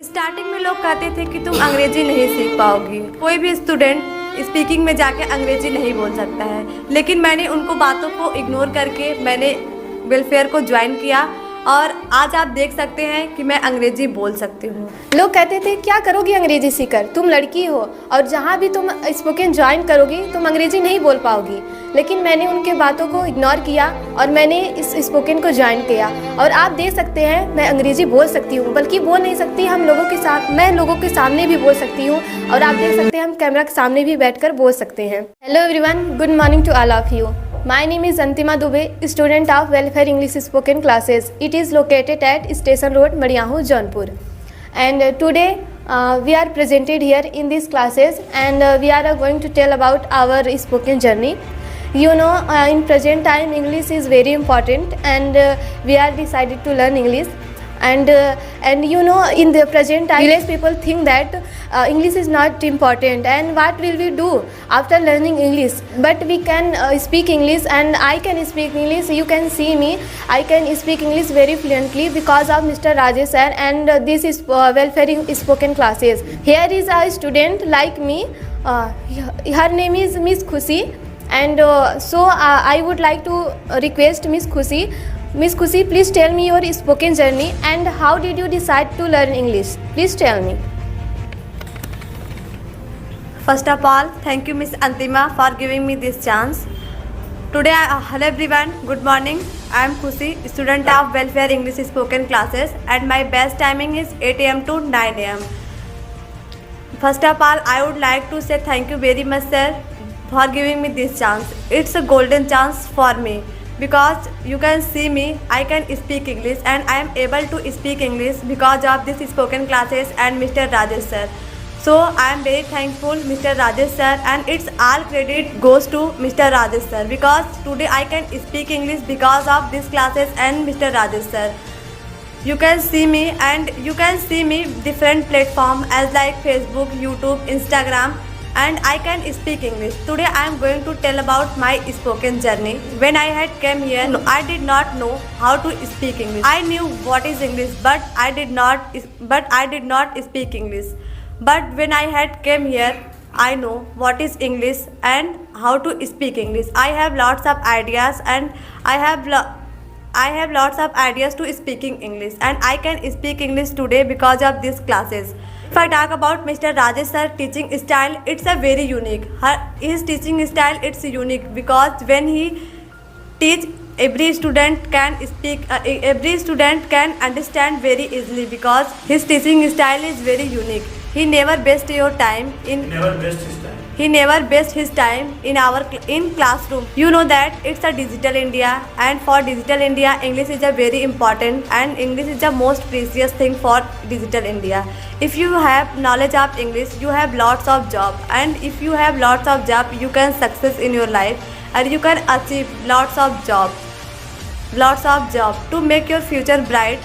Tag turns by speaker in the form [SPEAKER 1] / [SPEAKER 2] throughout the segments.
[SPEAKER 1] Starting में लोग कहते थे कि तुम अंग्रेजी नहीं सीख पाओगी, कोई भी स्टूडेंट स्पीकिंग में जाके अंग्रेजी नहीं बोल सकता है। लेकिन मैंने उनको बातों को इग्नोर करके मैंने वेलफेयर को ज्वाइन किया और आज आप देख सकते हैं कि मैं अंग्रेजी बोल सकती हूँ।
[SPEAKER 2] लोग कहते थे क्या करोगी अंग्रेजी सीखकर, तुम लड़की हो और जहाँ भी तुम स्पोकन ज्वाइन करोगी तुम अंग्रेजी नहीं बोल पाओगी। लेकिन मैंने उनके बातों को इग्नोर किया और मैंने इस स्पोकन को ज्वाइन किया और आप देख सकते हैं मैं अंग्रेजी बोल सकती हूँ, बल्कि बोल नहीं सकती मैं लोगों के सामने भी बोल सकती हूँ और आप देख सकते हैं हम कैमरा के सामने भी बैठकर बोल सकते हैं। Hello everyone, good morning to all of you. My name is Antima Dubey, student of Welfare English Spoken Classes. It is located at Station Road, Mariahu, Jaunpur. And today we are presented here in these classes and we are going to tell about our spoken journey. You know, in present time English is very important and we are decided to learn English. And you know, in the present time village people think that English is not important and what will we do after learning English. But we can speak English and I can speak English. You can see me, I can speak English very fluently because of Mr. Rajesh sir and this is welfare spoken classes. Here is a student like me, her name is Miss Khushi and so I would like to request Miss Khushi. Miss Khushi, please tell me your spoken journey and how did you decide to learn English? Please tell me.
[SPEAKER 1] First of all, thank you Miss Antima for giving me this chance. Today, hello everyone, good morning. I am Khushi, student of Welfare English Spoken Classes and my best timing is 8 am to 9 am. First of all, I would like to say thank you very much sir for giving me this chance. It's a golden chance for me. Because you can see me, I can speak English and I am able to speak English because of this spoken classes and Mr. Rajesh sir. So I am very thankful Mr. Rajesh sir and it's all credit goes to Mr. Rajesh sir because today I can speak English because of these classes and Mr. Rajesh sir. You can see me and you can see me different platform as like Facebook, YouTube, Instagram. And I can speak English. Today I am going to tell about my spoken journey. When I had came here, I did not know how to speak English. I knew what is English, but I did not speak English. But when I had came here, I know what is English and how to speak English. I have lots of ideas and I have lots of ideas to speaking English and I can speak English today because of these classes. If I talk about Mr. Rajesh sir teaching style, it's a very unique. His teaching style it's unique because when he teach, every student can speak, every student can understand very easily because his teaching style is very unique. He never wastes your time in. He never wastes his time in classroom. You know that it's a digital India and for digital India English is a very important and English is the most precious thing for digital India. If you have knowledge of English, you have lots of job and if you have lots of job, you can success in your life and you can achieve lots of job. To make your future bright,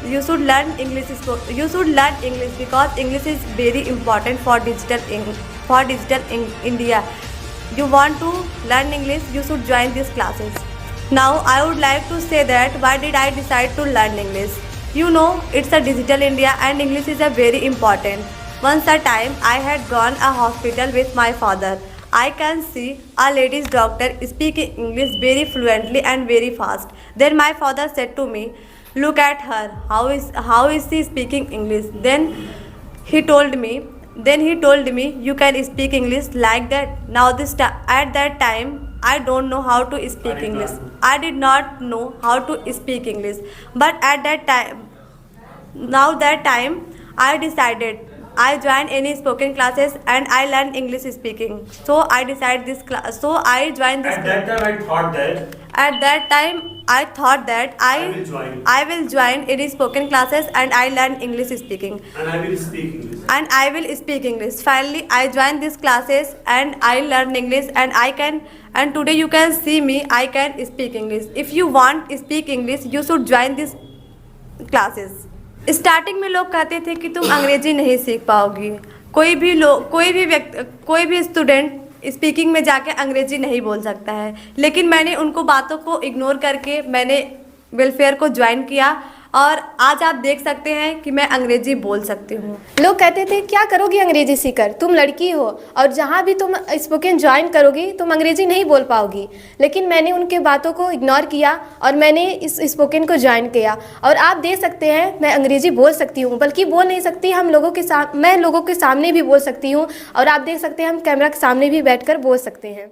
[SPEAKER 1] you should learn English. You should learn English because English is very important for digital India. You want to learn English, you should join these classes. Now I would like to say that why did I decide to learn English? You know, it's a digital India and English is a very important. Once a time I had gone a hospital with my father. I can see a ladies doctor speaking English very fluently and very fast. Then my father said to me, look at her, how is she speaking English? Then he told me, you can speak English like that. Now at that time, I don't know how to speak English. I did not know how to speak English. But at that time, I decided. I joined any spoken classes and I learned English speaking. So I decided this class. So I joined this. At that time, I thought that I will join any spoken classes and I learn English speaking.
[SPEAKER 3] And I will speak English.
[SPEAKER 1] Finally, I joined these classes and I learn English and today you can see me, I can speak English. If you want to speak English, you should join these classes. Starting में लोग कहते थे कि तुम अंग्रेजी नहीं सीख पाओगी, कोई भी स्टूडेंट स्पीकिंग में जाके अंग्रेजी नहीं बोल सकता है। लेकिन मैंने उनको बातों को इग्नोर करके मैंने वेलफेयर को ज्वाइन किया और आज आप देख सकते हैं कि मैं अंग्रेजी बोल सकती हूँ।
[SPEAKER 2] लोग कहते थे क्या करोगी अंग्रेजी सीखकर, तुम लड़की हो और जहाँ भी तुम स्पोकन ज्वाइन करोगी तुम अंग्रेजी नहीं बोल पाओगी। लेकिन मैंने उनके बातों को इग्नोर किया और मैंने इस स्पोकन को ज्वाइन किया और आप देख सकते हैं मैं अंग्रेजी बोल सकती हूँ, बल्कि बोल नहीं सकती, मैं लोगों के सामने भी बोल सकती हूँ और आप देख सकते हैं हम कैमरा के सामने भी बैठकर बोल सकते हैं।